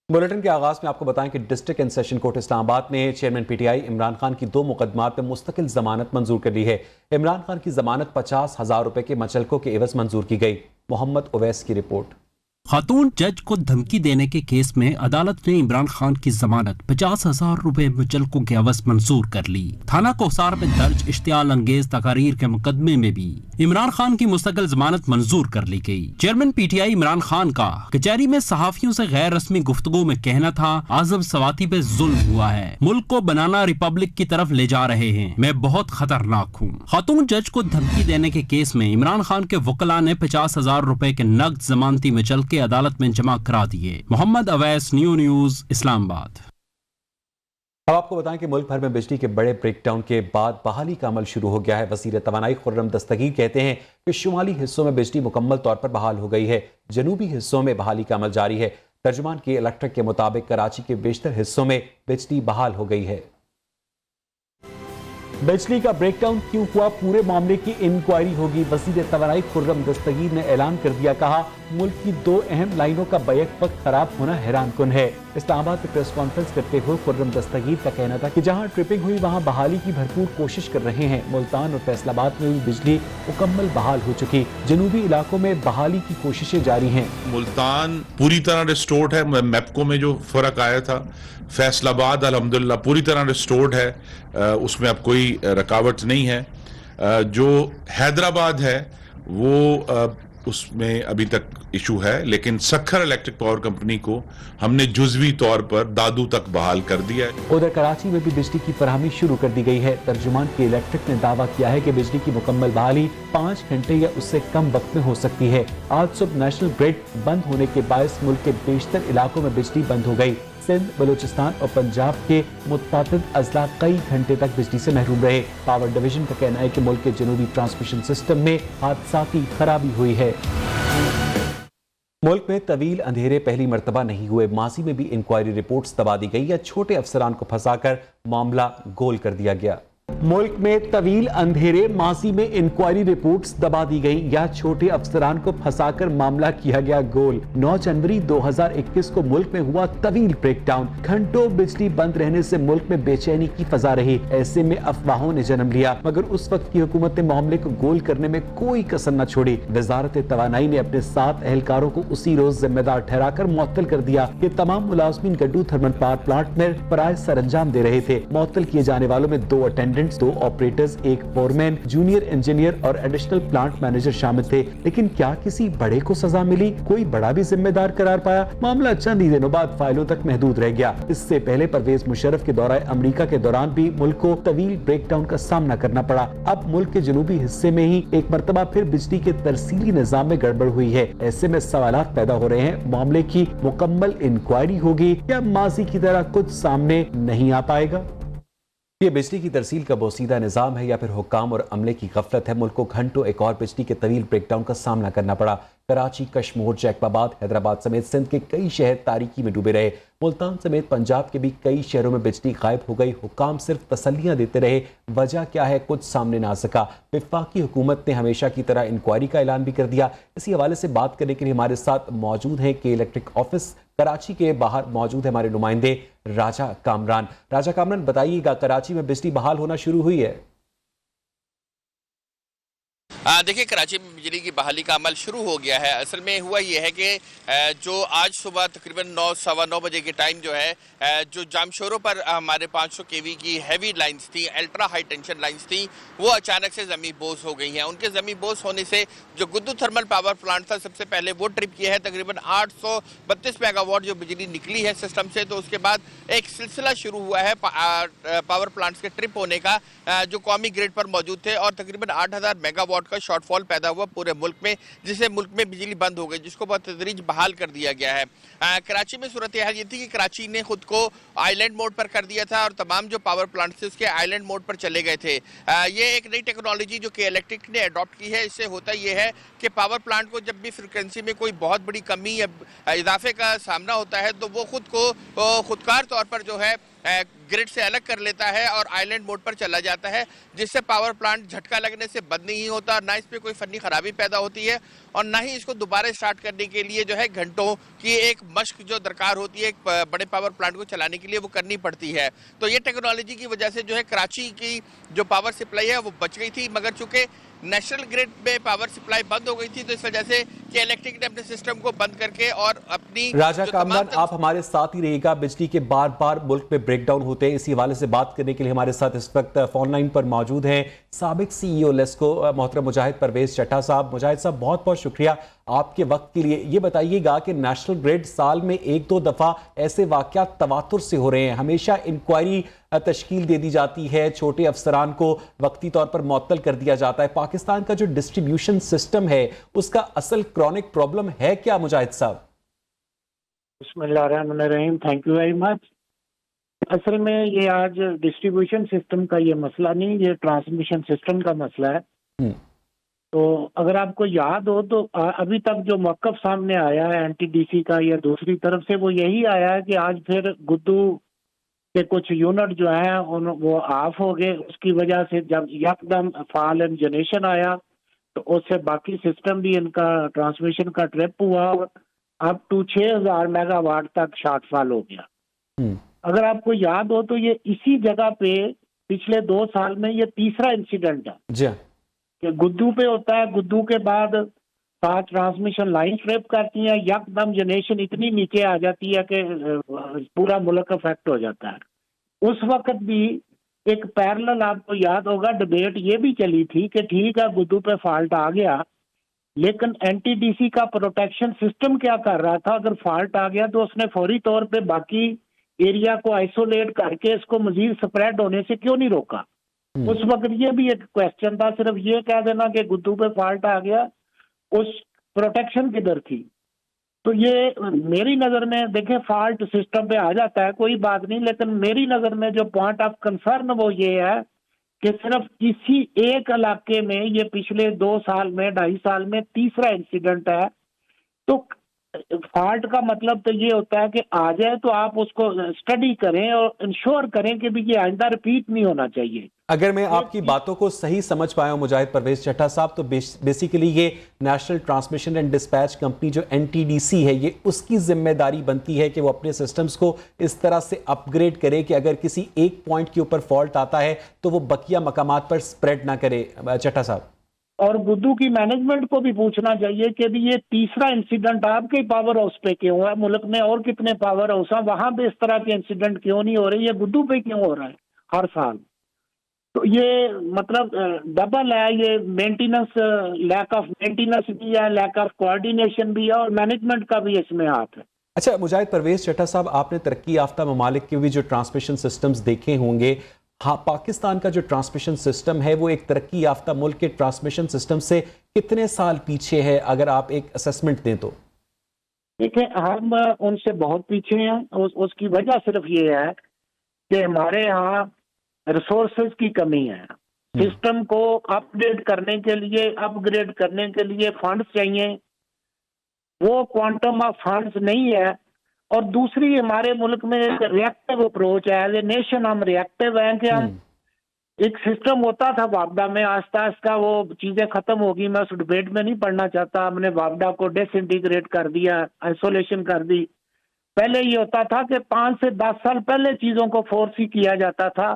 Bulletin के आगाज में आपको बताएं कि district and session court Islamabad ने चेयरमैन पीटीआई इमरान खान की 2 मुकदमात में मुस्तकिल जमानत मंजूर कर ली है। इमरान खान की जमानत 50,000 रुपए के मचलकों के एवज मंजूर की गई। मोहम्मद उवैस की रिपोर्ट। खातून जज को धमकी देने के केस में अदालत ने इमरान खान की जमानत 50,000 रुपए मुचलकों के एवज मंजूर कर ली। थाना कोसार में दर्ज इश्तियाल अंगेज तकारीर के मुकदमे में भी इमरान खान की मुस्तकिल जमानत मंजूर कर ली गई। चेयरमैन पीटीआई इमरान खान का कचहरी में सहाफियों से गैर रस्मी गुफ्तगू में कहना था, आजम सवाती पे जुल्म हुआ है, मुल्क को बनाना रिपब्लिक की तरफ ले जा रहे हैं, मैं बहुत खतरनाक हूँ। खातून जज को धमकी देने के केस में इमरान खान के वकला ने 50,000 रुपए के नकद जमानती मुचलके के अदालत में जमा करा दिए। मोहम्मद अवैस, न्यूज़, इस्लामाबाद। अब आपको बताएं कि मुल्क भर में बिजली के बड़े ब्रेकडाउन के बाद बहाली का अमल शुरू हो गया है। वज़ीर तवानाई खुर्रम दस्तगीर कहते हैं कि शुमाली हिस्सों में बिजली मुकम्मल तौर पर बहाल हो गई है, जनूबी हिस्सों में बहाली का अमल जारी है। तर्जुमान के इलेक्ट्रिक के मुताबिक कराची के बेशतर हिस्सों में बिजली बहाल हो गई है। बिजली का ब्रेकडाउन क्यों हुआ, पूरे मामले की इंक्वायरी होगी। वज़ीर तवानाई खुर्रम दस्तगीर ने ऐलान कर दिया, कहा मुल्क की 2 अहम लाइनों का बैक वक्त खराब होना हैरान कुन है। इस्लामाबाद में प्रेस कॉन्फ्रेंस करते हुए खुर्रम दस्तगीर का कहना था कि जहां ट्रिपिंग हुई वहां बहाली की भरपूर कोशिश कर रहे हैं। मुल्तान और फैसलाबाद में भी बिजली मुकम्मल बहाल हो चुकी, जनूबी इलाकों में बहाली की कोशिशें जारी हैं। मुल्तान पूरी तरह रिस्टोर्ड है, मैपको में जो फर्क आया था। फैसलाबाद अल्हम्दुलिल्लाह पूरी तरह रिस्टोर्ड है, उसमें अब कोई रुकावट नहीं है। जो हैदराबाद है वो उसमें अभी तक इशू है, लेकिन सखर इलेक्ट्रिक पावर कंपनी को हमने जुजवी तौर पर दादू तक बहाल कर दिया है। उधर कराची में भी बिजली की फराहमी शुरू कर दी गई है। तर्जुमान के इलेक्ट्रिक ने दावा किया है कि बिजली की मुकम्मल बहाली 5 घंटे या उससे कम वक्त में हो सकती है। आज सुबह नेशनल ग्रिड बंद होने के बायस मुल्क के बेशतर इलाकों में बिजली बंद हो गई। सिंध, बलूचिस्तान और पंजाब के मुतअद्दिद अजला कई घंटे तक बिजली से महरूम रहे। पावर डिवीजन का कहना है कि मुल्क के जनूबी ट्रांसमिशन सिस्टम में हादसाती खराबी हुई है। मुल्क में तवील अंधेरे पहली मर्तबा नहीं हुए। माजी में भी इंक्वायरी रिपोर्ट्स दबा दी गई या छोटे अफसरान को फंसाकर मामला गोल कर दिया गया। मुल्क में तवील अंधेरे, माजी में इंक्वायरी रिपोर्ट्स दबा दी गई या छोटे अफसरान को फंसाकर मामला किया गया गोल। 9 जनवरी 2021 को मुल्क में हुआ तवील ब्रेकडाउन। घंटों बिजली बंद रहने से मुल्क में बेचैनी की फजा रही। ऐसे में अफवाहों ने जन्म लिया, मगर उस वक्त की हुकूमत ने मामले को गोल करने में कोई कसर न छोड़ी। वजारत तवानाई ने अपने 7 एहलकारों को उसी रोज जिम्मेदार ठहराकर मुअत्तल कर दिया। ये तमाम मुलाजमीन गड्डू थर्मल पावर प्लांट में फराइज सर अंजाम दे रहे थे। मुअत्तल किए जाने वालों में 2 attendants, 2 operators, 1 foreman, junior engineer और एडिशनल प्लांट मैनेजर शामिल थे। लेकिन क्या किसी बड़े को सजा मिली? कोई बड़ा भी जिम्मेदार करार पाया? मामला चंद ही दिनों बाद फाइलों तक महदूद रह गया। इससे पहले परवेज मुशर्रफ के दौरे अमेरिका के दौरान भी मुल्क को तवील ब्रेकडाउन का सामना करना पड़ा। अब मुल्क के जनूबी हिस्से में ही एक मरतबा फिर बिजली के तरसीली निजाम में गड़बड़ हुई है। ऐसे में सवालात पैदा हो रहे हैं, मामले की मुकम्मल इंक्वायरी होगी या माजी की तरह कुछ सामने नहीं आ पाएगा? ये बिजली की तरसील का बोसीदा निजाम है या फिर हुक्काम और अमले की गफलत है? मुल्क को घंटों एक और बिजली के तवील ब्रेकडाउन का सामना करना पड़ा। कराची, कश्मीर, जैकबाबाद, हैदराबाद समेत सिंध के कई शहर तारीकी में डूबे रहे। मुल्तान समेत पंजाब के भी कई शहरों में बिजली गायब हो गई। हुक्काम सिर्फ तसल्लियां देते रहे, वजह क्या है कुछ सामने ना आ सका। वफाकी हुकूमत ने हमेशा की तरह इंक्वायरी का ऐलान भी कर दिया। इसी हवाले से बात करने के लिए हमारे साथ मौजूद हैं के इलेक्ट्रिक ऑफिस कराची के बाहर मौजूद है हमारे नुमाइंदे राजा कामरान। राजा कामरान, बताइएगा, कराची में बिजली बहाल होना शुरू हुई है? देखिए, कराची में बिजली की बहाली का अमल शुरू हो गया है। असल में हुआ ये है कि जो आज सुबह तकरीबन 9 सवा 9 बजे के टाइम जो है, जो जामशोरों पर हमारे 500 केवी की हैवी लाइंस थी, अल्ट्रा हाई टेंशन लाइंस थी, वो अचानक से ज़मीन बोझ हो गई हैं। उनके ज़मीन बोझ होने से जो गुद्दू थर्मल पावर प्लांट था, सबसे पहले वो ट्रिप किया है। तकरीबन 832 मेगावाट जो बिजली निकली है सिस्टम से। तो उसके बाद एक सिलसिला शुरू हुआ है पावर प्लांट्स के ट्रिप होने का, जो कौमी ग्रिड पर मौजूद थे, और तकरीबन 8000 मेगावाट का शॉर्टफॉल पैदा हुआ पूरे मुल्क में, जिससे मुल्क में बिजली बंद हो गई, जिसको बतदरीज बहाल कर दिया गया है। कराची में सूरत हाल ये थी कि कराची ने खुद को आइलैंड मोड पर कर दिया था और तमाम जो पावर प्लांट थे उसके आइलैंड मोड पर चले गए थे। ये एक नई टेक्नोलॉजी जो कि इलेक्ट्रिक ने अडॉप्ट की है। इससे होता ये है कि पावर प्लांट को जब भी फ्रिक्वेंसी में कोई बहुत बड़ी कमी या इजाफे का सामना होता है, तो वो खुद को खुदकार तौर पर जो है ग्रिड से अलग कर लेता है और आइलैंड मोड पर चला जाता है, जिससे पावर प्लांट झटका लगने से बंद नहीं होता, ना इस पर कोई फनी खराबी पैदा होती है। और ना ही इसको दोबारा स्टार्ट करने के लिए जो है घंटों की एक मशक जो दरकार होती है एक बड़े पावर प्लांट को चलाने के लिए वो करनी पड़ती है। तो ये टेक्नोलॉजी की वजह से जो है कराची की जो पावर सप्लाई है वो बच गई थी, मगर चूंकि नेशनल ग्रिड में पावर सप्लाई बंद हो गई थी तो इस वजह से कि इलेक्ट्रिक ने अपने सिस्टम को बंद करके और अपनी राजा कामरान, आप हमारे साथ ही रहिएगा। बिजली के बार बार मुल्क में ब्रेकडाउन होते हैं, इसी हवाले से बात करने के लिए हमारे साथ इस वक्त फोन लाइन पर मौजूद हैं साबिक CEO लेस्को मोहतरम मुजाहिद परवेज चट्टा साहब। मुजाहिद साहब, बहुत बहुत शुक्रिया आपके वक्त के लिए। ये बताइएगा कि नेशनल ग्रिड साल में 1-2 दफा ऐसे वाकयात तवातुर से हो रहे हैं, हमेशा इंक्वायरी तश्कील दे दी जाती है, छोटे अफसरान को वक्ती तौर पर मुअत्तल कर दिया जाता है। पाकिस्तान का जो डिस्ट्रीब्यूशन सिस्टम है उसका असल क्रॉनिक प्रॉब्लम है क्या मुजाहिद साहब? बिस्मिल्लाहिर्रहमानिर्रहीम, थैंक यू वेरी मच। असल में ये आज डिस्ट्रीब्यूशन सिस्टम का ये मसला नहीं, ये ट्रांसमिशन सिस्टम का मसला है। तो अगर आपको याद हो तो अभी तक जो मौक़िफ़ सामने आया है NTDC का या दूसरी तरफ से, वो यही आया है कि आज फिर गुद्दू के कुछ यूनिट जो हैं वो ऑफ हो गए। उसकी वजह से जब यकदम फॉल इन जनरेशन आया तो उससे बाकी सिस्टम भी इनका ट्रांसमिशन का ट्रिप हुआ और अब टू 6000 मेगावाट तक शॉर्टफॉल हो गया। अगर आपको याद हो तो ये इसी जगह पे पिछले 2 साल में ये तीसरा इंसिडेंट है जी कि गुद्दू पे होता है, गुद्दू के बाद 7 ट्रांसमिशन लाइन ट्रिप करती हैं, यकदम जनरेशन इतनी नीचे आ जाती है कि पूरा मुल्क अफेक्ट हो जाता है। उस वक्त भी एक पैरेलल, आपको याद होगा, डिबेट ये भी चली थी कि ठीक है गुद्दू पे फॉल्ट आ गया, लेकिन NTDC का प्रोटेक्शन सिस्टम क्या कर रहा था? अगर फॉल्ट आ गया तो उसने फौरी तौर पे बाकी एरिया को आइसोलेट करके इसको मजीद स्प्रेड होने से क्यों नहीं रोका? उस वक्त ये भी एक क्वेश्चन था। सिर्फ ये कह देना कि गुद्दू पे फॉल्ट आ गया, उस प्रोटेक्शन किधर थी? तो ये मेरी नज़र में, देखें, फॉल्ट सिस्टम पे आ जाता है कोई बात नहीं, लेकिन मेरी नज़र में जो पॉइंट ऑफ कंसर्न वो ये है कि सिर्फ किसी एक इलाके में ये पिछले 2 साल में, 2.5 साल में तीसरा इंसिडेंट है। तो फॉल्ट का मतलब तो ये होता है कि आ जाए तो आप उसको स्टडी करें और इंश्योर करें कि भी ये आइंदा रिपीट नहीं होना चाहिए। अगर मैं आपकी बातों को सही समझ पाया हूं मुजाहिद परवेज चट्टा साहब, तो बेसिकली ये national transmission and dispatch company जो NTDC है, ये उसकी जिम्मेदारी बनती है कि वो अपने सिस्टम्स को इस तरह से अपग्रेड करे कि अगर किसी एक पॉइंट के ऊपर फॉल्ट आता है तो वो बकिया मकामात पर स्प्रेड ना करे। चट्टा साहब, और गुद्दू की मैनेजमेंट को भी पूछना चाहिए कि भी ये तीसरा इंसिडेंट आपके पावर हाउस पे क्यों है? मुल्क में और कितने पावर हाउस हैं, वहां पे इस तरह के इंसिडेंट क्यों नहीं हो रहे? ये गुद्दू पे क्यों हो रहा है हर साल? तो ये मतलब डबल है, ये मेंटेनेंस, लैक ऑफ मेंटेनेंस भी है, लैक ऑफ कोऑर्डिनेशन भी है और मैनेजमेंट का भी इसमें हाथ है। अच्छा मुजाहिद परवेज चट्टा साहब, आपने तरक्की याफ्ता ममालिक के भी जो ट्रांसमिशन सिस्टम्स देखे होंगे, हाँ, पाकिस्तान का जो ट्रांसमिशन सिस्टम है वो एक तरक्की याफ्ता मुल्क के ट्रांसमिशन सिस्टम से कितने साल पीछे है, अगर आप एक असेसमेंट दें तो? देखिए, हम उनसे बहुत पीछे हैं। उसकी वजह सिर्फ ये है कि हमारे यहाँ रिसोर्सेज की कमी है। सिस्टम को अपडेट करने के लिए, अपग्रेड करने के लिए फंड्स चाहिए, वो क्वांटम ऑफ फंड्स नहीं है। और दूसरी, हमारे मुल्क में एक रिएक्टिव अप्रोच है। एज ए नेशन हम रिएक्टिव हैं कि हम, एक सिस्टम होता था वापडा में, आस्ता आस्ता वो चीजें खत्म होगी। मैं उस डिबेट में नहीं पढ़ना चाहता। हमने वापडा को डिसइंटीग्रेट कर दिया, आइसोलेशन कर दी। पहले ये होता था कि 5 से 10 साल पहले चीजों को फोर्स ही किया जाता था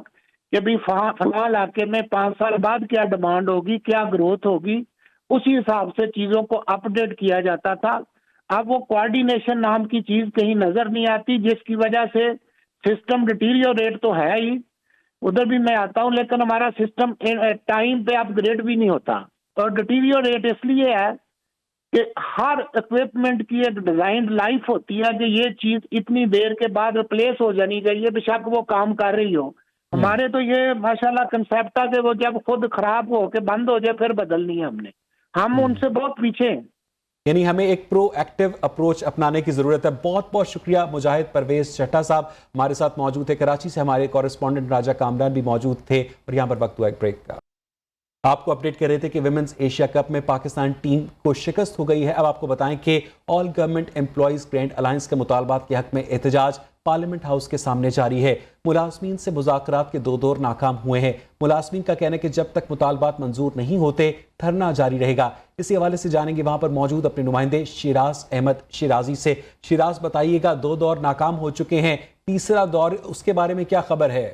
कि भाई फला इलाके में 5 साल बाद क्या डिमांड होगी, क्या ग्रोथ होगी, उसी हिसाब से चीजों को अपडेट किया जाता था। अब वो कोऑर्डिनेशन नाम की चीज कहीं नजर नहीं आती, जिसकी वजह से सिस्टम डिटीरियोरेट तो है ही, उधर भी मैं आता हूं, लेकिन हमारा सिस्टम टाइम पे अपग्रेड भी नहीं होता। और डिटीरियोरेट इसलिए है कि हर इक्विपमेंट की एक डिजाइन लाइफ होती है कि ये चीज इतनी देर के बाद रिप्लेस हो जानी चाहिए, बेशक वो काम कर रही हो। हमारे तो ये माशाल्लाह कंसेप्ट है कि वो जब खुद खराब हो के बंद हो जाए फिर बदलनी है हमने। हम उनसे बहुत पीछे हैं, यानी हमें एक प्रोएक्टिव अप्रोच अपनाने की जरूरत है। बहुत बहुत शुक्रिया मुजाहिद परवेज चट्टा साहब हमारे साथ मौजूद थे। कराची से हमारे कॉरेस्पॉन्डेंट राजा कामरान भी मौजूद थे और यहाँ पर वक्त हुआ एक ब्रेक का। आपको अपडेट कर रहे थे कि विमेंस एशिया कप में पाकिस्तान टीम को शिकस्त हो गई है। अब आपको बताएं कि all government employees grand alliance के मुतालबात के हक में एहतजाज पार्लियामेंट हाउस के सामने जारी है। मुलाजमीन से मुज़ाकरात के 2 दौर नाकाम हुए हैं। मुलाजमीन का कहना है कि जब तक मुतालबात मंजूर नहीं होते धरना जारी रहेगा। इसी हवाले से जानेंगे वहां पर मौजूद अपने नुमाइंदे शिराज अहमद शिराजी से। शिराज, बताइएगा, 2 दौर नाकाम हो चुके हैं, तीसरा दौर, उसके बारे में क्या खबर है?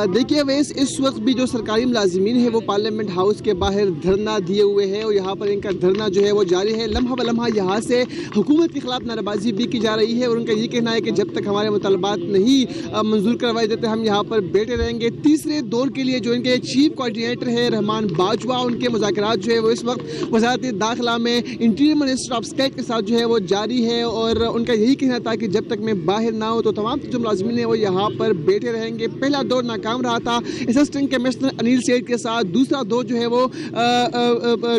देखिए वैस, इस वक्त भी जो सरकारी मुलाजिमीन है वो पार्लियामेंट हाउस के बाहर धरना दिए हुए हैं और यहाँ पर इनका धरना जो है वो जारी है। लम्हा ब लम्हा यहाँ से हुकूमत के खिलाफ नारेबाजी भी की जा रही है और उनका ये कहना है कि जब तक हमारे मुतालबात नहीं मंजूर करवाए जाते हम यहाँ पर बैठे रहेंगे। तीसरे दौर के लिए जो इनके चीफ कोऑर्डिनेटर है रहमान बाजवा, उनके मुज़ाकरात जो है वो इस वक्त वज़ारत दाखिला में इंटीरियर मिनिस्टर ऑफ स्टेट के साथ जो है वो जारी है और उनका यही कहना था कि जब तक मैं बाहर ना हो तो तमाम जो मुलाजिमीन है वो यहाँ पर बैठे रहेंगे। पहला दौर नाकाम रहा था असिस्टेंट कमिश्नर अनिल सेठ के साथ, दूसरा दौर जो है वो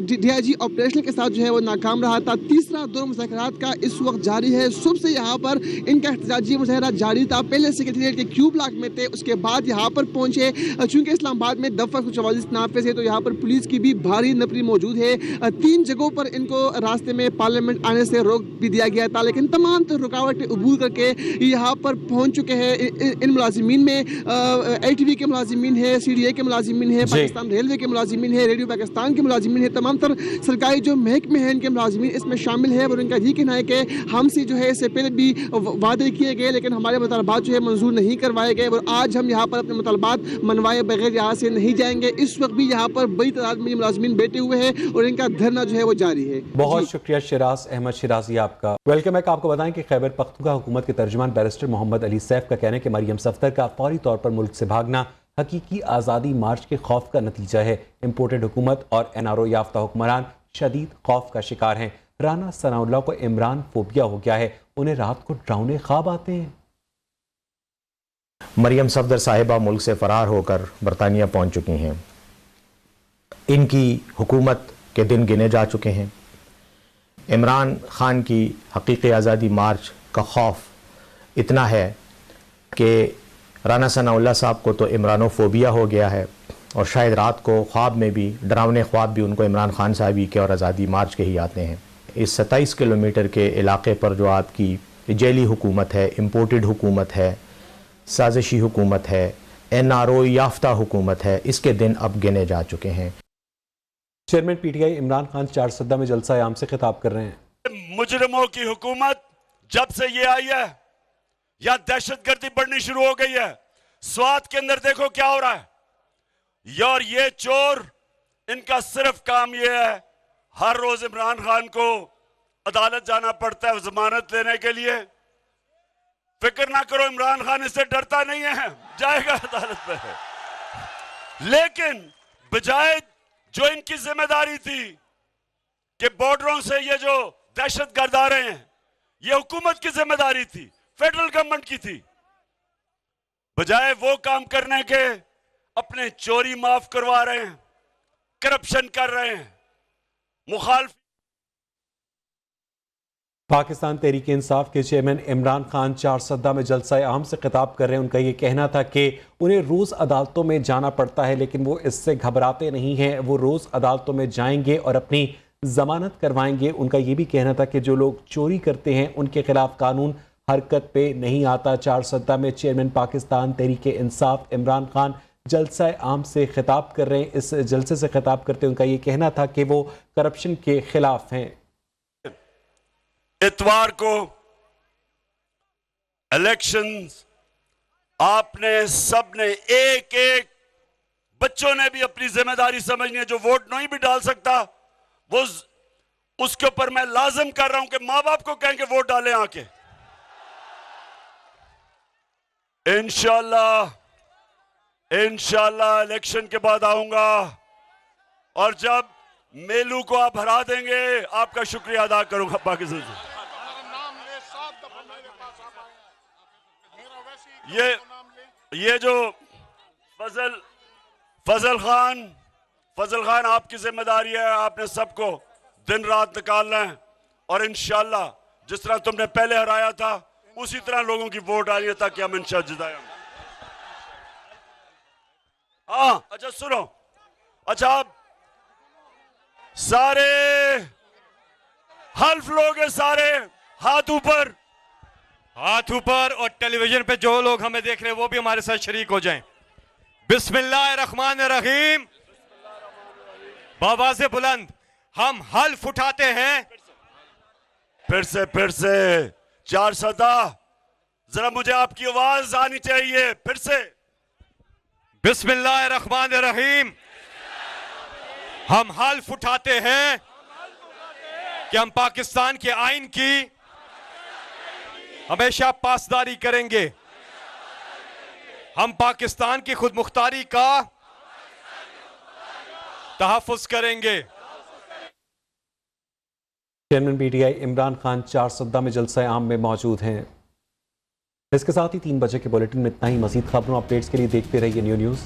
डीआईजी ऑपरेशन के साथ जो है वो नाकाम रहा था। तीसरा दौर मुज़ाकरात का इस वक्त जारी है। सुबह से यहाँ पर इनका एहतजाजी मुज़ाहरा जारी था। पहले सेक्रेटेरिएट के क्यू ब्लॉक में थे, उसके बाद यहाँ पर पहुंचे। चूंकि इस्लामाबाद में दफ़ा 44 नाफिज है तो यहाँ पर पुलिस की भी भारी नफरी मौजूद है। 3 जगहों पर इनको रास्ते में पार्लियामेंट आने से रोक भी दिया गया था, लेकिन तमाम तो रुकावटें अबूर करके यहाँ पर पहुंच चुके हैं। इन मुलाजिमीन में ATV के मुलाजिमीन है, CDA के मुलाजिमीन है, पाकिस्तान रेलवे के मुलाजिमीन है, रेडियो पाकिस्तान के मुलाजिमीन है, तमाम तर सरकारी जो महकमे हैं इनके मुलाजिमीन इसमें शामिल है। और इनका ये कहना है कि हमसे जो है इससे पहले भी वादे किए गए लेकिन हमारे मुतालबात जो है मंजूर नहीं करवाए गए और आज हम यहाँ पर अपने मुतालबात मनवाए बगैर यहाँ से नहीं जाएंगे। इस वक्त भी यहाँ पर बड़ी तादाद में मुलाजिमीन बैठे हुए हैं और इनका धरना जो है वो जारी है। बहुत शुक्रिया शिराज अहमद शिराजी आपका। Welcome back. आपको बताएं कि खैबर पख्तूनख्वा हुकूमत के तर्जुमान बैरिस्टर मोहम्मद अली सैफ का कहना है कि मरियम सफदर का फौरी तौर पर मुल्क से भागना हकीकी आज़ादी मार्च के खौफ का नतीजा है। इम्पोर्टेड हुकूमत और NRO याफ्ता हुक्मरान शदीद खौफ का शिकार हैं। राना सनाउल्लाह को इमरान फोबिया हो गया है, उन्हें रात को डरावने ख्वाब आते हैं। मरियम सफदर साहिबा मुल्क से फरार होकर बरतानिया पहुंच चुकी हैं। इनकी हुकूमत के दिन गिने जा चुके हैं। इमरान खान की हकीकी आज़ादी मार्च का खौफ इतना है कि राना सनाउल्लाह साहब को तो इमरानोफोबिया हो गया है और शायद रात को ख्वाब में भी डरावने ख्वाब भी उनको इमरान खान साहबी के और आज़ादी मार्च के ही आते हैं। इस 27 किलोमीटर के इलाके पर जो आपकी जेली हुकूमत है, इम्पोर्टेड हुकूमत है, साजिशी हुकूमत है, NRO याफ्ता हुकूमत है, इसके दिन अब गिने जा चुके हैं। चेयरमैन PTI इमरान खान चारसद्दा में जलसा आम से खिताब कर रहे हैं। मुजरिमों की हुकूमत जब से ये आई है या दहशतगर्दी बढ़नी शुरू हो गई है। स्वात के अंदर देखो क्या हो रहा है। और ये चोर, इनका सिर्फ काम ये है, हर रोज इमरान खान को अदालत जाना पड़ता है जमानत लेने के लिए। फिक्र ना करो, इमरान खान इससे डरता नहीं है, जाएगा अदालत पे। लेकिन बजाय जो इनकी जिम्मेदारी थी कि बॉर्डरों से ये जो दहशतगर्द आ रहे हैं, ये हुकूमत की जिम्मेदारी थी, फेडरल गवर्नमेंट की थी। बजाय वो काम करने के अपने चोरी माफ करवा रहे हैं, करप्शन कर रहे हैं, मुखालफ। पाकिस्तान तहरीक इंसाफ के चेयरमैन इमरान खान चारसद्दा में जलसा आम से खिताब कर रहे हैं। उनका ये कहना था कि उन्हें रोज़ अदालतों में जाना पड़ता है लेकिन वो इससे घबराते नहीं हैं। वो रोज़ अदालतों में जाएंगे और अपनी जमानत करवाएंगे। उनका ये भी कहना था कि जो लोग चोरी करते हैं उनके खिलाफ कानून हरकत पे नहीं आता। चारसद्दा में चेयरमैन पाकिस्तान तहरीक इंसाफ इमरान खान जलसा आम से खिताब कर रहे हैं। इस जलसे से खिताब करते उनका ये कहना था कि वो करप्शन के खिलाफ हैं। इतवार को इलेक्शंस आपने सबने एक एक बच्चों ने भी अपनी जिम्मेदारी समझनी है। जो वोट नहीं भी डाल सकता वो उसके ऊपर मैं लाजिम कर रहा हूं कि मां बाप को कहेंगे वोट डालें आके। इंशाल्लाह इलेक्शन के बाद आऊंगा और जब मेलू को आप हरा देंगे आपका शुक्रिया अदा करूंगा पाकिस्तान से। ये जो फजल खान आपकी जिम्मेदारी है। आपने सबको दिन रात निकालना है और इंशाल्लाह जिस तरह तुमने पहले हराया था उसी तरह लोगों की वोट आ रही है ताकि हम इंशाल्लाह जिताएं। हाँ अच्छा सुनो, अच्छा आप सारे हल्फ लोग हैं, सारे हाथ ऊपर, हाथ ऊपर, और टेलीविजन पे जो लोग हमें देख रहे हैं वो भी हमारे साथ शरीक हो जाएं। बिस्मिल्लाहिर्रहमानिर्रहीम। बाबा से बुलंद हम हल्फ उठाते हैं। फिर से 4 सदा, जरा मुझे आपकी आवाज आनी चाहिए। फिर से बिस्मिल्लाहिर्रहमानिर्रहीम। हम हल्फ उठाते हैं कि हम पाकिस्तान के आइन की हमेशा पासदारी करेंगे। हम पाकिस्तान की खुद मुख्तारी का तहफ़्फ़ुज़ करेंगे। चेयरमैन पीटीआई इमरान खान 4 सद्दा में जलसा आम में मौजूद हैं। इसके साथ ही 3 बजे के बुलेटिन में इतना ही। मज़ीद खबरों अपडेट्स के लिए देखते रहिए न्यू न्यूज़।